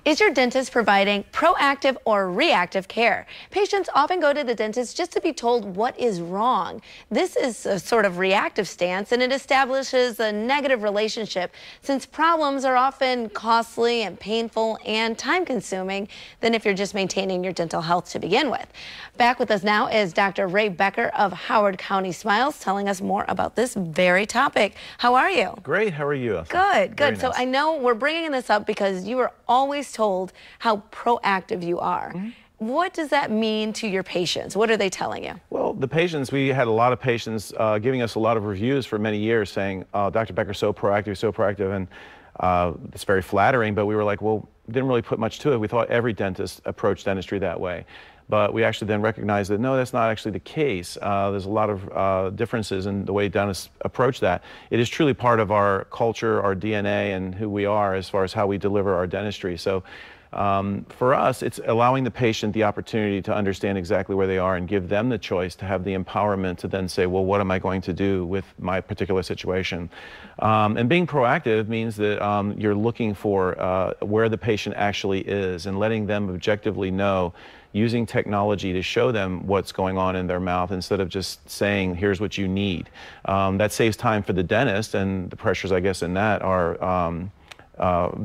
Is your dentist providing proactive or reactive care? Patients often go to the dentist just to be told what is wrong. This is a sort of reactive stance, and it establishes a negative relationship since problems are often costly and painful and time-consuming than if you're just maintaining your dental health to begin with. Back with us now is Dr. Ray Becker of Howard County Smiles telling us more about this very topic. How are you? Great. How are you? Good, good. Very So nice. I know we're bringing this up because you were always told how proactive you are. What does that mean to your patients? What are they telling you? Well, the patients, we had a lot of patients giving us a lot of reviews for many years saying, Dr. Becker's so proactive, and it's very flattering, but we were like, well, didn't really put much to it. We thought every dentist approached dentistry that way. But we actually then recognized that, no, that's not actually the case. There's a lot of differences in the way dentists approach that. It is truly part of our culture, our DNA, and who we are as far as how we deliver our dentistry. So for us, it's allowing the patient the opportunity to understand exactly where they are and give them the choice to have the empowerment to then say, well, what am I going to do with my particular situation? And being proactive means that you're looking for where the patient actually is and letting them objectively know, using technology to show them what's going on in their mouth instead of just saying, here's what you need. That saves time for the dentist, and the pressures, I guess, in that are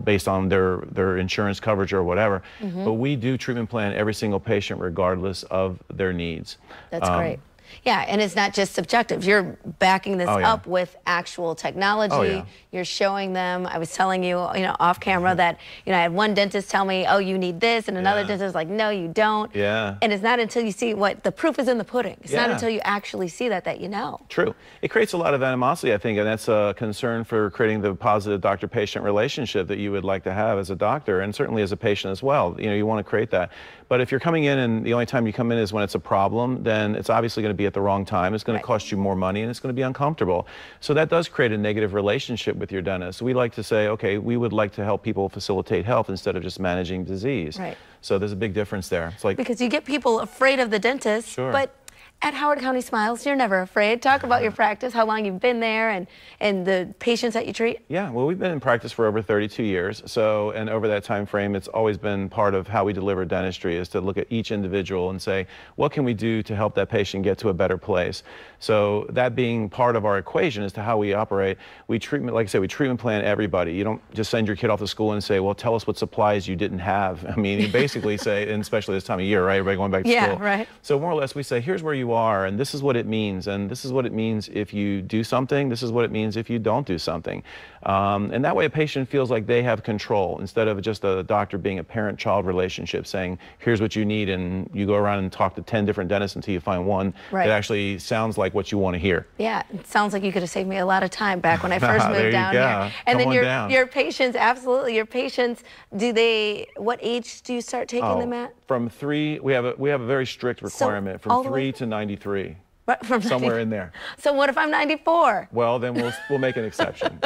based on their insurance coverage or whatever. But we do treatment plan every single patient regardless of their needs. That's great. Yeah, and it's not just subjective. You're backing this up with actual technology. You're showing them. I was telling you, off camera that, I had one dentist tell me, oh, you need this, and another dentist was like, no, you don't. And it's not until you see what the proof is in the pudding. It's not until you actually see that you know. True. It creates a lot of animosity, I think, and that's a concern for creating the positive doctor-patient relationship that you would like to have as a doctor, and certainly as a patient as well. You want to create that. But if you're coming in and the only time you come in is when it's a problem, then it's obviously going to be at the wrong time. It's going to cost you more money, and it's going to be uncomfortable. So that does create a negative relationship with your dentist. We like to say, okay, we would like to help people facilitate health instead of just managing disease. So there's a big difference there. It's like, because you get people afraid of the dentist, but at Howard County Smiles, you're never afraid. Talk about your practice, how long you've been there, and the patients that you treat. Yeah, well, we've been in practice for over 32 years. So, and over that time frame, it's always been part of how we deliver dentistry is to look at each individual and say, what can we do to help that patient get to a better place? So that being part of our equation as to how we operate, we treatment, like I said, we treatment plan everybody. You don't just send your kid off to school and say, well, tell us what supplies you didn't have. I mean, you basically say, and especially this time of year, right? Everybody going back to school. So more or less, we say, here's where you are, and this is what it means, and this is what it means if you do something, this is what it means if you don't do something. And that way a patient feels like they have control instead of just a doctor being a parent-child relationship saying, here's what you need, and you go around and talk to 10 different dentists until you find one that actually sounds like what you want to hear. Yeah, it sounds like you could have saved me a lot of time back when I first moved down here. And then your patients, absolutely, your patients, what age do you start taking them at? From 3, we have a very strict requirement, from 3 to 93. From somewhere in there. So what if I'm 94? Well, then we'll make an exception.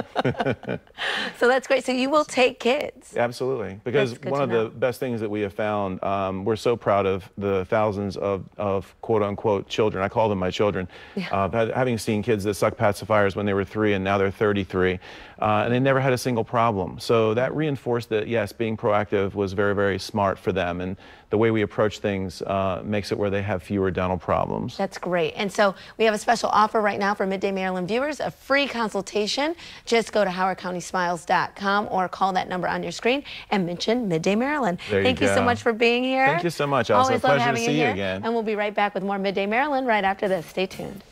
So that's great. So you will take kids. Absolutely, because one of the best things that we have found, we're so proud of the thousands of quote-unquote children. I call them my children. Having seen kids that suck pacifiers when they were 3 and now they're 33, and they never had a single problem. So that reinforced that, yes, being proactive was very, very smart for them, and the way we approach things makes it where they have fewer dental problems. That's great. And so we have a special offer right now for Midday Maryland viewers, a free consultation. Just go to howardcountysmiles.com or call that number on your screen and mention Midday Maryland. Thank you so much for being here. Thank you so much, Elsa. Always love pleasure having to see you you again. And we'll be right back with more Midday Maryland right after this. Stay tuned.